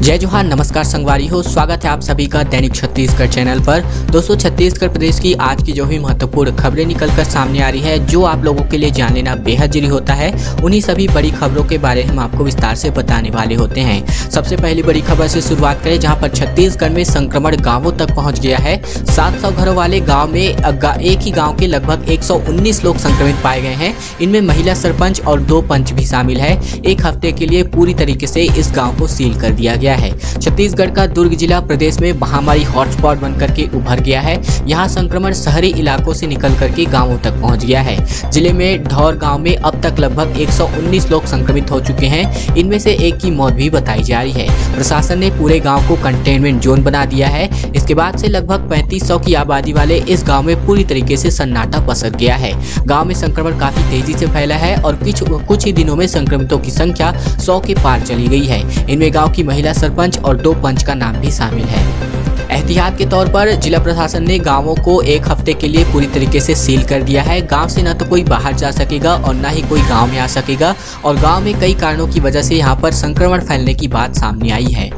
जय जोहार, नमस्कार संगवारी हो। स्वागत है आप सभी का दैनिक छत्तीसगढ़ चैनल पर। दोस्तों, छत्तीसगढ़ प्रदेश की आज की जो भी महत्वपूर्ण खबरें निकलकर सामने आ रही है, जो आप लोगों के लिए जान लेना बेहद जरूरी होता है, उन्हीं सभी बड़ी खबरों के बारे में हम आपको विस्तार से बताने वाले होते हैं। सबसे पहली बड़ी खबर से शुरुआत करें, जहाँ पर छत्तीसगढ़ में संक्रमण गाँवों तक पहुँच गया है। 700 घरों वाले गाँव में एक ही गाँव के लगभग 119 लोग संक्रमित पाए गए हैं। इनमें महिला सरपंच और 2 पंच भी शामिल है। एक हफ्ते के लिए पूरी तरीके से इस गाँव को सील कर दिया गया है। छत्तीसगढ़ का दुर्ग जिला प्रदेश में महामारी हॉटस्पॉट बनकर के उभर गया है। यहाँ संक्रमण शहरी इलाकों से निकल करके गांवों तक पहुंच गया है। जिले में ढौर गांव में अब तक लगभग 119 लोग संक्रमित हो चुके हैं। इनमें से एक की मौत भी बताई जा रही है। प्रशासन ने पूरे गांव को कंटेनमेंट जोन बना दिया है। इसके बाद से लगभग 3500 की आबादी वाले इस गाँव में पूरी तरीके से सन्नाटा पसर गया है। गाँव में संक्रमण काफी तेजी से फैला है और कुछ ही दिनों में संक्रमितों की संख्या 100 के पार चली गई है। इनमें गाँव की महिला सरपंच और 2 पंच का नाम भी शामिल है। एहतियात के तौर पर जिला प्रशासन ने गांवों को एक हफ्ते के लिए पूरी तरीके से सील कर दिया है। गांव से न तो कोई बाहर जा सकेगा और न ही कोई गांव में आ सकेगा। और गांव में कई कारणों की वजह से यहां पर संक्रमण फैलने की बात सामने आई है।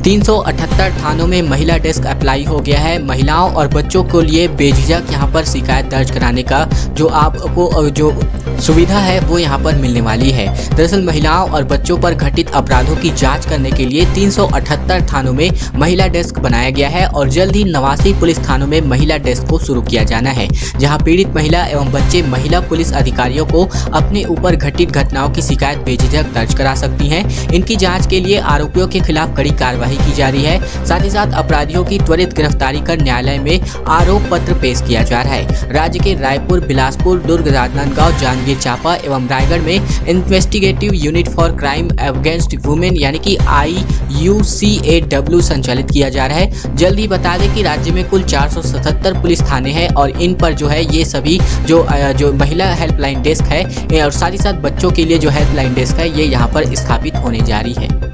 378 थानों में महिला डेस्क अप्लाई हो गया है। महिलाओं और बच्चों के लिए बेझिझक यहां पर शिकायत दर्ज कराने का जो आपको जो सुविधा है वो यहां पर मिलने वाली है। दरअसल महिलाओं और बच्चों पर घटित अपराधों की जांच करने के लिए 378 थानों में महिला डेस्क बनाया गया है और जल्द ही 89 पुलिस थानों में महिला डेस्क को शुरू किया जाना है, जहां पीड़ित महिला एवं बच्चे महिला पुलिस अधिकारियों को अपने ऊपर घटित घटनाओं की शिकायत बेझिझक दर्ज करा सकती हैं। इनकी जाँच के लिए आरोपियों के खिलाफ कड़ी कार्रवाई की जा रही है। साथ ही साथ अपराधियों की त्वरित गिरफ्तारी कर न्यायालय में आरोप पत्र पेश किया जा रहा है। राज्य के रायपुर, बिलासपुर, दुर्ग, राजनांदगांव, जांजगीर चांपा एवं रायगढ़ में investigative unit for crime against women यानी कि IUCAW संचालित किया जा रहा है। जल्द ही बता दें कि राज्य में कुल 477 पुलिस थाने हैं और इन पर जो है ये सभी जो महिला हेल्पलाइन डेस्क है और साथ ही साथ बच्चों के लिए जो हेल्पलाइन डेस्क है ये यहाँ पर स्थापित होने जा रही है।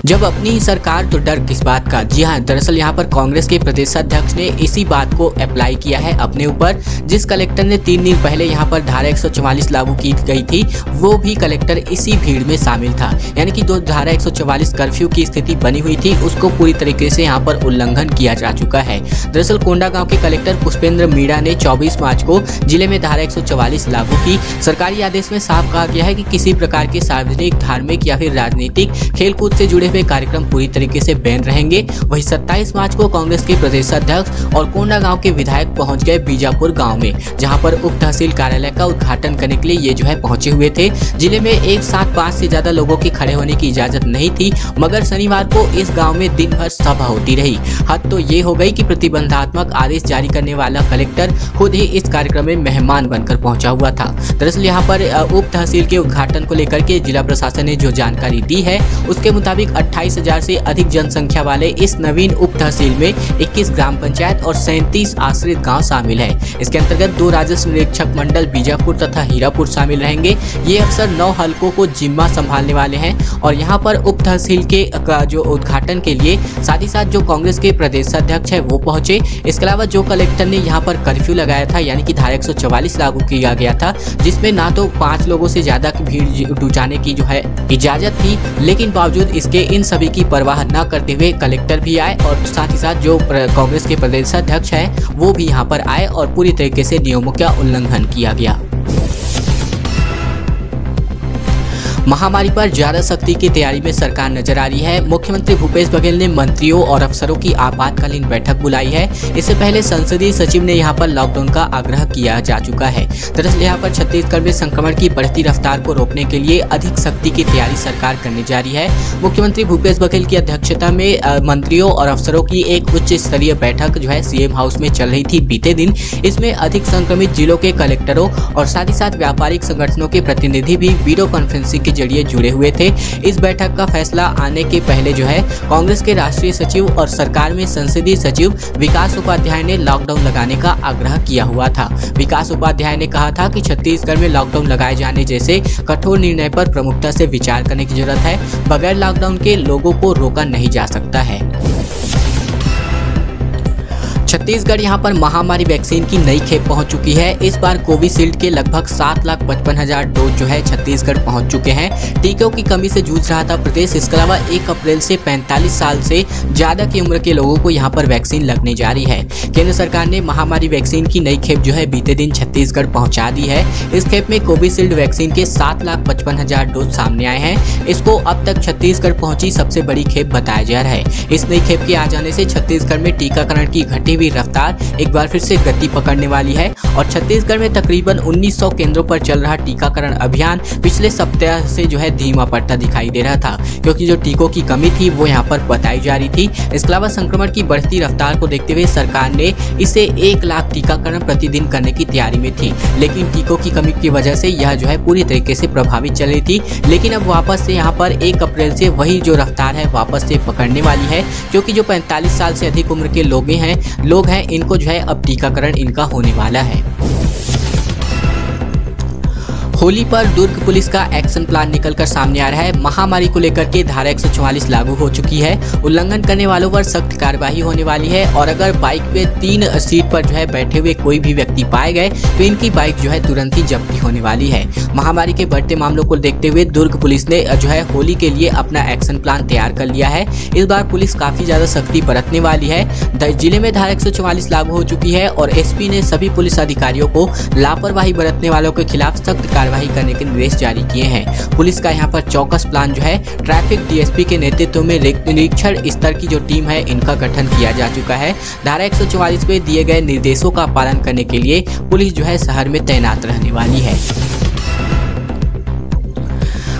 जब अपनी ही सरकार तो डर किस बात का। जी हाँ, दरअसल यहाँ पर कांग्रेस के प्रदेशाध्यक्ष ने इसी बात को अप्लाई किया है अपने ऊपर। जिस कलेक्टर ने 3 दिन पहले यहाँ पर धारा 144 लागू की गई थी, वो भी कलेक्टर इसी भीड़ में शामिल था। यानी कि जो धारा 144 कर्फ्यू की स्थिति बनी हुई थी उसको पूरी तरीके से यहाँ पर उल्लंघन किया जा चुका है। दरअसल कोंडागांव के कलेक्टर पुष्पेंद्र मीणा ने 24 मार्च को जिले में धारा 144 लागू की। सरकारी आदेश में साफ कहा गया है कि किसी प्रकार के सार्वजनिक, धार्मिक या फिर राजनीतिक खेलकूद से जुड़े हुए कार्यक्रम पूरी तरीके से बैन रहेंगे। वहीं 27 मार्च को कांग्रेस के प्रदेशाध्यक्ष और कोंडागांव के विधायक पहुंच गए बीजापुर गांव में, जहां पर उप तहसील कार्यालय का उद्घाटन करने के लिए ये जो है पहुंचे हुए थे। जिले में एक साथ 5 से ज्यादा लोगों के खड़े होने की इजाजत नहीं थी, मगर शनिवार को इस गाँव में दिन भर सभा होती रही। हद तो ये हो गई कि प्रतिबंधात्मक आदेश जारी करने वाला कलेक्टर खुद ही इस कार्यक्रम में मेहमान बनकर पहुंचा हुआ था। दरअसल यहाँ पर उप तहसील के उद्घाटन को लेकर के जिला प्रशासन ने जो जानकारी दी है उसके मुताबिक 28,000 से अधिक जनसंख्या वाले इस नवीन उप तहसील में 21 ग्राम पंचायत और 37 आश्रित गांव शामिल है। इसके अंतर्गत 2 राजस्व निरीक्षक मंडल बीजापुर तथा हीरापुर शामिल रहेंगे। ये अफसर 9 हलकों को जिम्मा संभालने वाले हैं और यहाँ पर उप तहसील के जो उद्घाटन के लिए साथ ही साथ जो कांग्रेस के प्रदेशाध्यक्ष है वो पहुंचे। इसके अलावा जो कलेक्टर ने यहाँ पर कर्फ्यू लगाया था यानी कि धारा 144 लागू किया गया था, जिसमें ना तो 5 लोगों से ज्यादा की भीड़ जुटाने की जो है इजाजत थी, लेकिन बावजूद इसके इन सभी की परवाह न करते हुए कलेक्टर भी आए और साथ ही साथ जो कांग्रेस के प्रदेशाध्यक्ष है वो भी यहाँ पर आए और पूरी तरीके से नियमों का उल्लंघन किया गया। महामारी पर ज्यादा सख्ती की तैयारी में सरकार नजर आ रही है। मुख्यमंत्री भूपेश बघेल ने मंत्रियों और अफसरों की आपातकालीन बैठक बुलाई है। इससे पहले संसदीय सचिव ने यहां पर लॉकडाउन का आग्रह किया जा चुका है। दरअसल यहां पर छत्तीसगढ़ में संक्रमण की बढ़ती रफ्तार को रोकने के लिए अधिक सख्ती की तैयारी सरकार करने जा रही है। मुख्यमंत्री भूपेश बघेल की अध्यक्षता में मंत्रियों और अफसरों की एक उच्च स्तरीय बैठक जो है CM हाउस में चल रही थी बीते दिन। इसमें अधिक संक्रमित जिलों के कलेक्टरों और साथ ही साथ व्यापारिक संगठनों के प्रतिनिधि भी वीडियो कॉन्फ्रेंसिंग जरिए जुड़े हुए थे। इस बैठक का फैसला आने के पहले जो है कांग्रेस के राष्ट्रीय सचिव और सरकार में संसदीय सचिव विकास उपाध्याय ने लॉकडाउन लगाने का आग्रह किया हुआ था। विकास उपाध्याय ने कहा था कि छत्तीसगढ़ में लॉकडाउन लगाए जाने जैसे कठोर निर्णय पर प्रमुखता से विचार करने की जरूरत है। बगैर लॉकडाउन के लोगों को रोका नहीं जा सकता है। छत्तीसगढ़ यहां पर महामारी वैक्सीन की नई खेप पहुंच चुकी है। इस बार कोविशील्ड के लगभग 7,55,000 डोज जो है छत्तीसगढ़ पहुंच चुके हैं। टीकों की कमी से जूझ रहा था प्रदेश। इसके अलावा 1 अप्रैल से 45 साल से ज्यादा की उम्र के लोगों को यहां पर वैक्सीन लगने जा रही है। केंद्र सरकार ने महामारी वैक्सीन की नई खेप जो है बीते दिन छत्तीसगढ़ पहुंचा दी है। इस खेप में कोविशील्ड वैक्सीन के 7,55,000 डोज सामने आए हैं। इसको अब तक छत्तीसगढ़ पहुंची सबसे बड़ी खेप बताया जा रहा है। इस नई खेप के आ जाने से छत्तीसगढ़ में टीकाकरण की घटी हुई रफ्तार एक बार फिर से गति पकड़ने वाली है और छत्तीसगढ़ में तकरीबन 1900 केंद्रों पर चल रहा टीकाकरण अभियान पिछले सप्ताह से जो है धीमा पड़ता दिखाई दे रहा था, क्योंकि जो टीकों की कमी थी वो यहाँ पर बताई जा रही थी। इसके अलावा संक्रमण की बढ़ती रफ्तार को देखते हुए सरकार ने इसे 1 लाख टीकाकरण प्रतिदिन करने की तैयारी में थी, लेकिन टीकों की कमी की वजह से यह जो है पूरी तरीके से प्रभावित चल रही थी। लेकिन अब वापस से यहाँ पर 1 अप्रैल से वही जो रफ्तार है वापस से पकड़ने वाली है, क्योंकि जो 45 साल से अधिक उम्र के लोग हैं इनको जो है अब टीकाकरण इनका होने वाला है। होली पर दुर्ग पुलिस का एक्शन प्लान निकलकर सामने आ रहा है। महामारी को लेकर के धारा 144 लागू हो चुकी है। उल्लंघन करने वालों पर सख्त कार्रवाई होने वाली है और अगर बाइक पे 3 सीट पर जो है बैठे हुए कोई भी व्यक्ति पाए गए तो इनकी बाइक जो है तुरंत ही जब्ती होने वाली है। महामारी के बढ़ते मामलों को देखते हुए दुर्ग पुलिस ने जो है होली के लिए अपना एक्शन प्लान तैयार कर लिया है। इस बार पुलिस काफी ज्यादा सख्ती बरतने वाली है। जिले में धारा 144 लागू हो चुकी है और एसपी ने सभी पुलिस अधिकारियों को लापरवाही बरतने वालों के खिलाफ सख्त करने के निर्देश जारी किए हैं। पुलिस का यहाँ पर चौकस प्लान जो है ट्रैफिक डीएसपी के नेतृत्व में निरीक्षण स्तर की जो टीम है इनका गठन किया जा चुका है। धारा 144 में दिए गए निर्देशों का पालन करने के लिए पुलिस जो है शहर में तैनात रहने वाली है।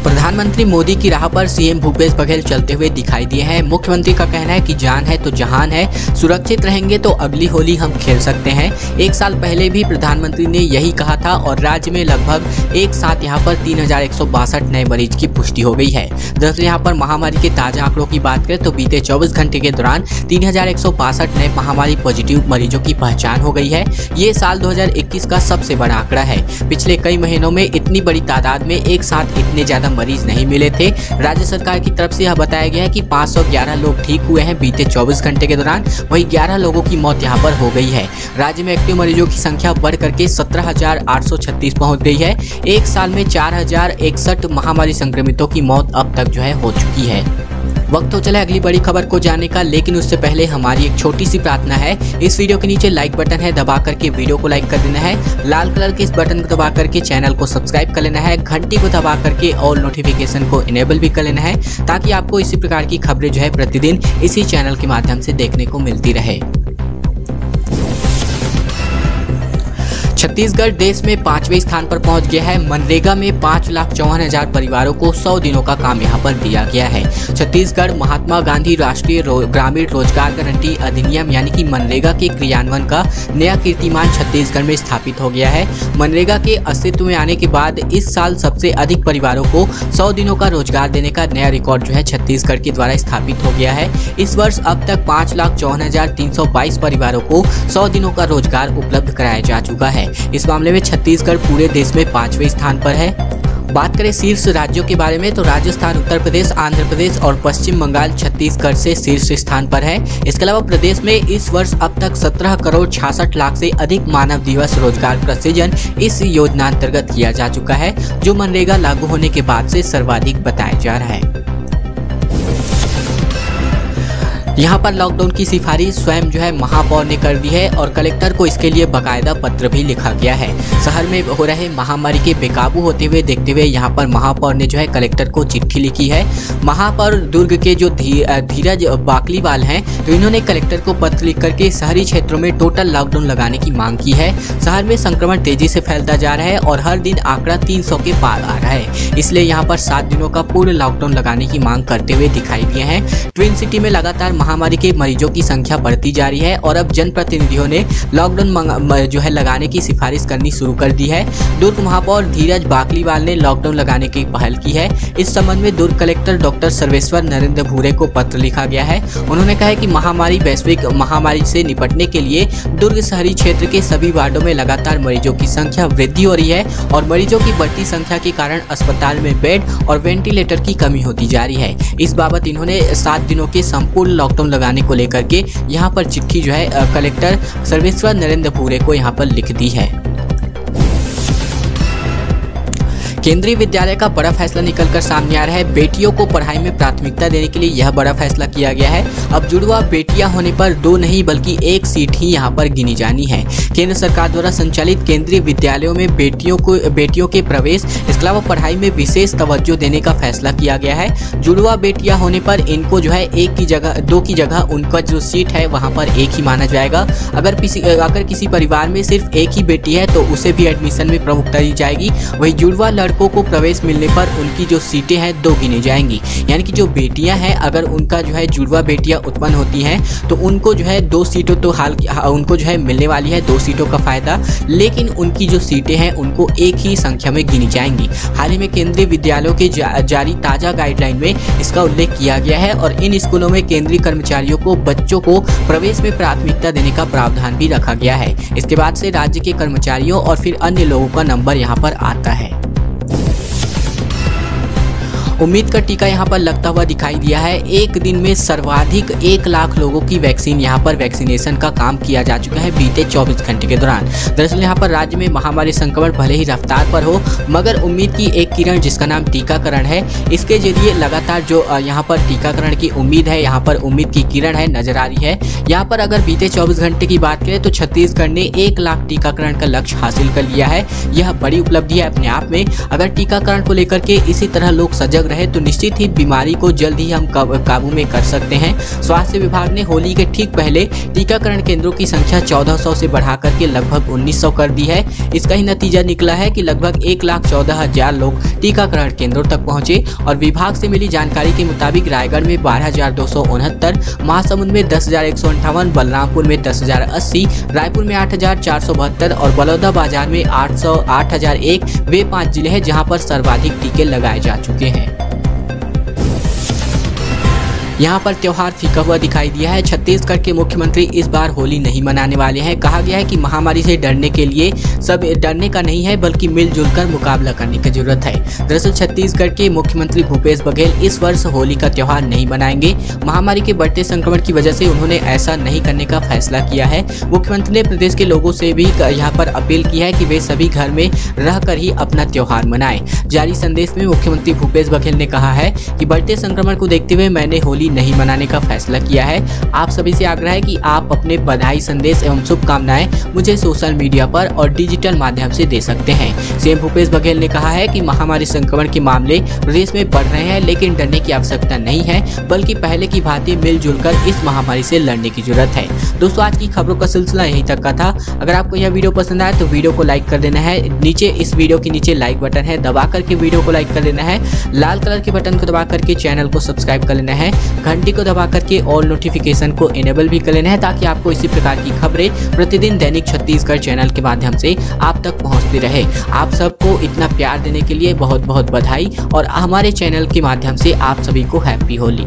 प्रधानमंत्री मोदी की राह पर सीएम भूपेश बघेल चलते हुए दिखाई दिए हैं। मुख्यमंत्री का कहना है कि जान है तो जहान है, सुरक्षित रहेंगे तो अगली होली हम खेल सकते हैं। 1 साल पहले भी प्रधानमंत्री ने यही कहा था और राज्य में लगभग एक साथ यहां पर 3,162 नए मरीज की पुष्टि हो गई है। दरअसल यहां पर महामारी के ताजा आंकड़ों की बात करें तो बीते 24 घंटे के दौरान 3,162 नए महामारी पॉजिटिव मरीजों की पहचान हो गई है। ये साल 2021 का सबसे बड़ा आंकड़ा है। पिछले कई महीनों में इतनी बड़ी तादाद में एक साथ इतने ज्यादा मरीज नहीं मिले थे। राज्य सरकार की तरफ से यह बताया गया है कि 511 लोग ठीक हुए हैं बीते 24 घंटे के दौरान, वहीं 11 लोगों की मौत यहां पर हो गई है। राज्य में एक्टिव मरीजों की संख्या बढ़ करके 17,836 पहुंच गई है। एक साल में 4,061 महामारी संक्रमितों की मौत अब तक जो है हो चुकी है। वक्त तो चले अगली बड़ी खबर को जानने का, लेकिन उससे पहले हमारी एक छोटी सी प्रार्थना है। इस वीडियो के नीचे लाइक बटन है, दबा करके वीडियो को लाइक कर देना है। लाल कलर के इस बटन को दबा करके चैनल को सब्सक्राइब कर लेना है। घंटी को दबा करके ऑल नोटिफिकेशन को इनेबल भी कर लेना है, ताकि आपको इसी प्रकार की खबरें जो है प्रतिदिन इसी चैनल के माध्यम से देखने को मिलती रहे। छत्तीसगढ़ देश में 5वें स्थान पर पहुंच गया है। मनरेगा में 5,54,000 परिवारों को 100 दिनों का काम यहां पर दिया गया है। छत्तीसगढ़ महात्मा गांधी राष्ट्रीय ग्रामीण रोजगार गारंटी अधिनियम यानी कि मनरेगा के क्रियान्वयन का नया कीर्तिमान छत्तीसगढ़ में स्थापित हो गया है। मनरेगा के अस्तित्व में आने के बाद इस साल सबसे अधिक परिवारों को 100 दिनों का रोजगार देने का नया रिकॉर्ड जो है छत्तीसगढ़ के द्वारा स्थापित हो गया है। इस वर्ष अब तक 5,54,322 परिवारों को 100 दिनों का रोजगार उपलब्ध कराया जा चुका है। इस मामले में छत्तीसगढ़ पूरे देश में 5वें स्थान पर है। बात करें शीर्ष राज्यों के बारे में तो राजस्थान, उत्तर प्रदेश, आंध्र प्रदेश और पश्चिम बंगाल छत्तीसगढ़ से शीर्ष स्थान पर है। इसके अलावा प्रदेश में इस वर्ष अब तक 17 करोड़ 66 लाख से अधिक मानव दिवस रोजगार का सृजन इस योजना अंतर्गत किया जा चुका है, जो मनरेगा लागू होने के बाद से सर्वाधिक बताया जा रहा है। यहाँ पर लॉकडाउन की सिफारिश स्वयं जो है महापौर ने कर दी है और कलेक्टर को इसके लिए बाकायदा पत्र भी लिखा गया है। शहर में हो रहे महामारी के बेकाबू होते हुए देखते हुए यहाँ पर महापौर ने जो है कलेक्टर को चिट्ठी लिखी है। महापौर दुर्ग के जो धीरज बाकलीवाल हैं तो इन्होंने कलेक्टर को पत्र लिख करके शहरी क्षेत्रों में टोटल लॉकडाउन लगाने की मांग की है। शहर में संक्रमण तेजी से फैलता जा रहा है और हर दिन आंकड़ा 300 के पार आ रहा है, इसलिए यहाँ पर 7 दिनों का पूर्ण लॉकडाउन लगाने की मांग करते हुए दिखाई दिए हैं। ट्विन सिटी में लगातार महामारी के मरीजों की संख्या बढ़ती जा रही है और अब जनप्रतिनिधियों ने लॉकडाउन जो है लगाने की सिफारिश करनी शुरू कर दी है। दुर्ग महापौर धीरज बाकलीवाल ने लॉकडाउन लगाने की पहल की है। इस संबंध में दुर्ग कलेक्टर डॉक्टर सर्वेश्वर नरेंद्र भूरे को पत्र लिखा गया है। उन्होंने कहा है कि महामारी वैश्विक महामारी से निपटने के लिए दुर्ग शहरी क्षेत्र के सभी वार्डों में लगातार मरीजों की संख्या वृद्धि हो रही है और मरीजों की बढ़ती संख्या के कारण अस्पताल में बेड और वेंटिलेटर की कमी होती जा रही है। इस बाबत इन्होंने 7 दिनों के संपूर्ण लॉकडाउन अल्टीमेटम लगाने को लेकर के यहाँ पर चिट्ठी जो है कलेक्टर सर्वेश्वर नरेंद्र भूरे को यहाँ पर लिख दी है। केंद्रीय विद्यालय का बड़ा फैसला निकलकर सामने आ रहा है। बेटियों को पढ़ाई में प्राथमिकता देने के लिए यह बड़ा फैसला किया गया है। अब जुड़वा बेटियां होने पर 2 नहीं बल्कि 1 सीट ही यहां पर गिनी जानी है। केंद्र सरकार द्वारा संचालित केंद्रीय विद्यालयों में बेटियों के प्रवेश, इसके अलावा पढ़ाई में विशेष तवज्जो देने का फैसला किया गया है। जुड़वा बेटियां होने पर इनको जो है 1 की जगह 2 की जगह उनका जो सीट है वहां पर 1 ही माना जाएगा। अगर किसी परिवार में सिर्फ 1 ही बेटी है तो उसे भी एडमिशन में प्रमुखता दी जाएगी। वही जुड़वा लड़कों को प्रवेश मिलने पर उनकी जो सीटें हैं 2 गिनी जाएंगी। यानी कि जो बेटियां हैं अगर उनका जो है जुड़वा बेटियां उत्पन्न होती हैं तो उनको जो है 2 सीटों तो उनको जो है मिलने वाली है 2 सीटों का फायदा, लेकिन उनकी जो सीटें हैं उनको 1 ही संख्या में गिनी जाएंगी। हाल ही में केंद्रीय विद्यालयों के जारी ताजा गाइडलाइन में इसका उल्लेख किया गया है और इन स्कूलों में केंद्रीय कर्मचारियों को बच्चों को प्रवेश में प्राथमिकता देने का प्रावधान भी रखा गया है। इसके बाद से राज्य के कर्मचारियों और फिर अन्य लोगों का नंबर यहाँ पर आता है। उम्मीद का टीका यहाँ पर लगता हुआ दिखाई दिया है। एक दिन में सर्वाधिक 1 लाख लोगों की वैक्सीन यहाँ पर वैक्सीनेशन का काम किया जा चुका है बीते 24 घंटे के दौरान। दरअसल यहाँ पर राज्य में महामारी संक्रमण भले ही रफ्तार पर हो मगर उम्मीद की एक किरण जिसका नाम टीकाकरण है, इसके जरिए लगातार जो यहाँ पर टीकाकरण की उम्मीद है, यहाँ पर उम्मीद की किरण है नजर आ रही है। यहाँ पर अगर बीते 24 घंटे की बात करें तो छत्तीसगढ़ ने 1 लाख टीकाकरण का लक्ष्य हासिल कर लिया है। यह बड़ी उपलब्धि है अपने आप में। अगर टीकाकरण को लेकर के इसी तरह लोग सजग रहे तो निश्चित ही बीमारी को जल्द ही हम काबू में कर सकते हैं। स्वास्थ्य विभाग ने होली के ठीक पहले टीकाकरण केंद्रों की संख्या 1400 से बढ़ाकर के लगभग 1900 कर दी है। इसका ही नतीजा निकला है कि लगभग 1,14,000 लोग टीकाकरण केंद्रों तक पहुंचे और विभाग से मिली जानकारी के मुताबिक रायगढ़ में 12,269, महासमुंद में 10,158, बलरामपुर में 10,080, रायपुर में 8,472 और बलौदाबाजार में 8,001 वे 5 जिले हैं जहां पर सर्वाधिक टीके लगाए जा चुके हैं। यहाँ पर त्योहार फीका हुआ दिखाई दिया है। छत्तीसगढ़ के मुख्यमंत्री इस बार होली नहीं मनाने वाले हैं। कहा गया है कि महामारी से डरने के लिए सब डरने का नहीं है बल्कि मिलजुल कर मुकाबला करने की जरूरत है। दरअसल छत्तीसगढ़ के मुख्यमंत्री भूपेश बघेल इस वर्ष होली का त्योहार नहीं मनाएंगे। महामारी के बढ़ते संक्रमण की वजह से उन्होंने ऐसा नहीं करने का फैसला किया है। मुख्यमंत्री ने प्रदेश के लोगों से भी यहाँ पर अपील की है कि वे सभी घर में रहकर ही अपना त्योहार मनाएं। जारी संदेश में मुख्यमंत्री भूपेश बघेल ने कहा है कि बढ़ते संक्रमण को देखते हुए मैंने होली नहीं मनाने का फैसला किया है। आप सभी से आग्रह है कि आप अपने बधाई संदेश एवं शुभकामनाएं मुझे सोशल मीडिया पर और डिजिटल माध्यम से दे सकते हैं। सीएम भूपेश बघेल ने कहा है कि महामारी संक्रमण के मामले प्रदेश में बढ़ रहे हैं लेकिन डरने की आवश्यकता नहीं है बल्कि पहले की भांति मिलजुल कर इस महामारी से लड़ने की जरूरत है। दोस्तों आज की खबरों का सिलसिला यहीं तक का था। अगर आपको यह वीडियो पसंद आए तो वीडियो को लाइक कर देना है। नीचे इस वीडियो के नीचे लाइक बटन है, दबा करके वीडियो को लाइक कर देना है। लाल कलर के बटन को दबा करके चैनल को सब्सक्राइब कर लेना है। घंटी को दबा करके ऑल नोटिफिकेशन को इनेबल भी कर लेना है ताकि आपको इसी प्रकार की खबरें प्रतिदिन दैनिक छत्तीसगढ़ चैनल के माध्यम से आप तक पहुंचती रहे। आप सबको इतना प्यार देने के लिए बहुत बहुत बधाई और हमारे चैनल के माध्यम से आप सभी को हैप्पी होली।